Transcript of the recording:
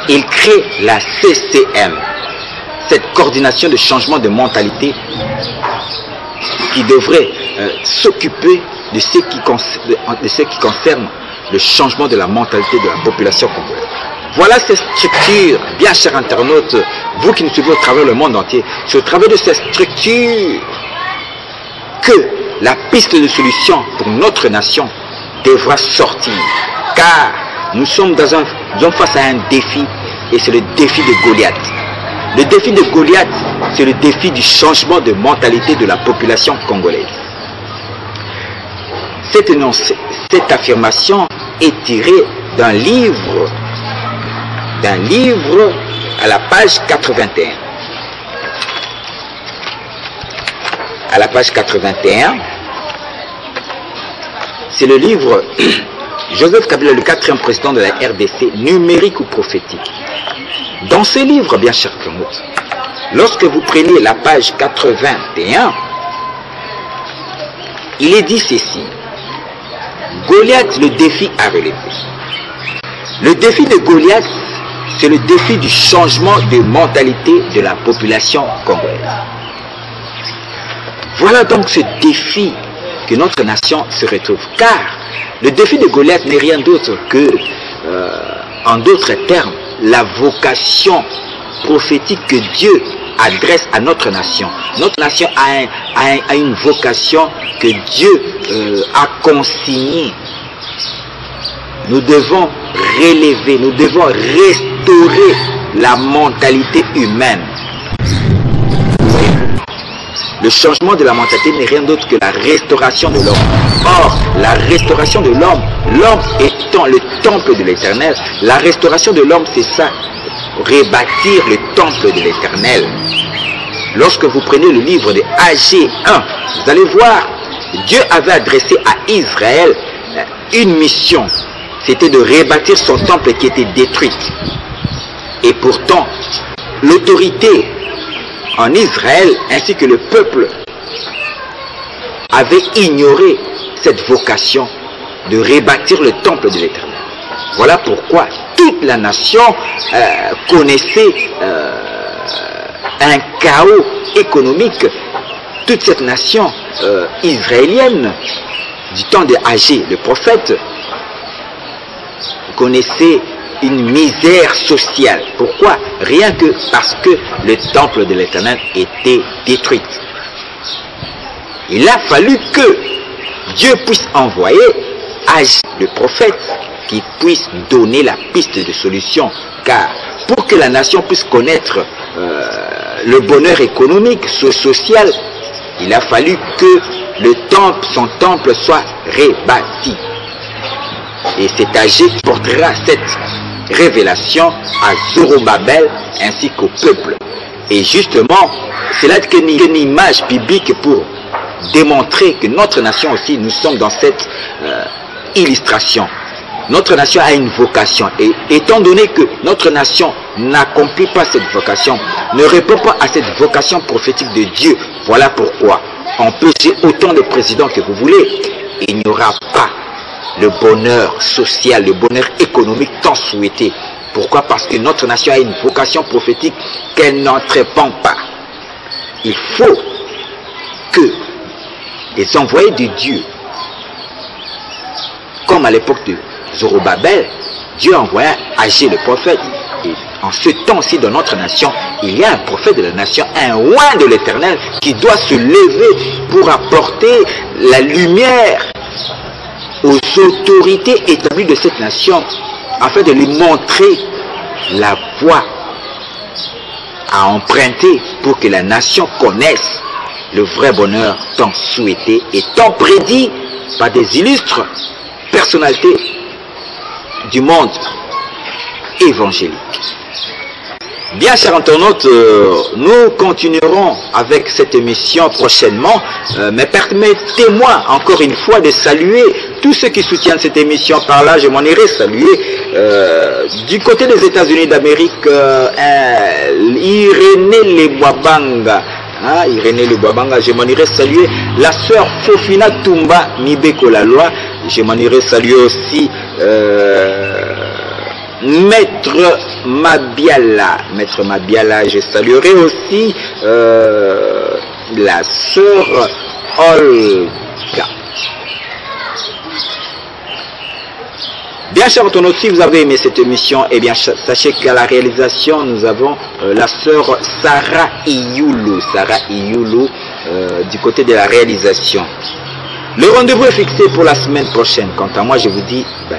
il crée la CCM, cette coordination de changement de mentalité qui devrait s'occuper de ce qui concerne le changement de la mentalité de la population congolaise. Voilà ces structures, bien chers internautes, vous qui nous suivez au travers le monde entier, c'est au travers de ces structures que la piste de solution pour notre nation devra sortir. Car nous sommes face à un défi, et c'est le défi de Goliath. Le défi de Goliath, c'est le défi du changement de mentalité de la population congolaise. Cette affirmation est tirée d'un livre à la page 81. À la page 81, c'est le livre Joseph Kabila, le 4e président de la RDC, numérique ou prophétique. Dans ce livre, bien chers internautes, lorsque vous prenez la page 81, il est dit ceci: Goliath, le défi à relever. Le défi de Goliath, c'est le défi du changement de mentalité de la population congolaise. Voilà donc ce défi que notre nation se retrouve. Car le défi de Goliath n'est rien d'autre que, en d'autres termes, la vocation prophétique que Dieu adresse à notre nation. Notre nation a une vocation que Dieu a consignée. Nous devons relever, nous devons restaurer la mentalité humaine. Le changement de la mentalité n'est rien d'autre que la restauration de l'homme. Or, la restauration de l'homme, l'homme étant le temple de l'Éternel, la restauration de l'homme, c'est ça, rebâtir le temple de l'Éternel. Lorsque vous prenez le livre de AG 1, vous allez voir, Dieu avait adressé à Israël une mission. C'était de rebâtir son temple qui était détruit. Et pourtant, l'autorité en Israël ainsi que le peuple avait ignoré cette vocation de rebâtir le temple de l'Éternel. Voilà pourquoi toute la nation connaissait un chaos économique. Toute cette nation israélienne du temps de Agé, le prophète, connaissait une misère sociale. Pourquoi? Rien que parce que le temple de l'Éternel était détruit. Il a fallu que Dieu puisse envoyer Agé, le prophète, qui puisse donner la piste de solution. Car pour que la nation puisse connaître le bonheur économique, social, il a fallu que son temple soit rebâti. Et c'est Agé qui portera cette révélation à Zorobabel ainsi qu'au peuple. Et justement, c'est là qu'il y a une image biblique pour démontrer que notre nation aussi, nous sommes dans cette illustration. Notre nation a une vocation. Et étant donné que notre nation n'accomplit pas cette vocation, ne répond pas à cette vocation prophétique de Dieu, voilà pourquoi on peut gérer autant de présidents que vous voulez, il n'y aura pas le bonheur social, le bonheur économique tant souhaité. Pourquoi? Parce que notre nation a une vocation prophétique qu'elle n'entrépand pas. Il faut que les envoyés de Dieu, comme à l'époque de Zorobabel, Dieu envoya Agé le prophète. Et en ce temps-ci dans notre nation, il y a un prophète de la nation, un roi de l'Éternel qui doit se lever pour apporter la lumière aux autorités établies de cette nation, afin de lui montrer la voie à emprunter pour que la nation connaisse le vrai bonheur tant souhaité et tant prédit par des illustres personnalités du monde évangélique. Bien, chers internautes, nous continuerons avec cette émission prochainement, mais permettez-moi encore une fois de saluer tous ceux qui soutiennent cette émission. Par là, je m'en irai saluer du côté des États-Unis d'Amérique, Irénée Lebwabanga. Irénée Lebwabanga, je m'en irai saluer la sœur Fofina Tumba Mibeko la loi. Je m'en irai saluer aussi Maître Mabiala. Maître Mabiala, je saluerai aussi la sœur Olga. Bien, chers internautes, si vous avez aimé cette émission, eh bien, sachez qu'à la réalisation, nous avons la sœur Sarah Iyulu. Sarah Iyulu, du côté de la réalisation. Le rendez-vous est fixé pour la semaine prochaine. Quant à moi, je vous dis bye.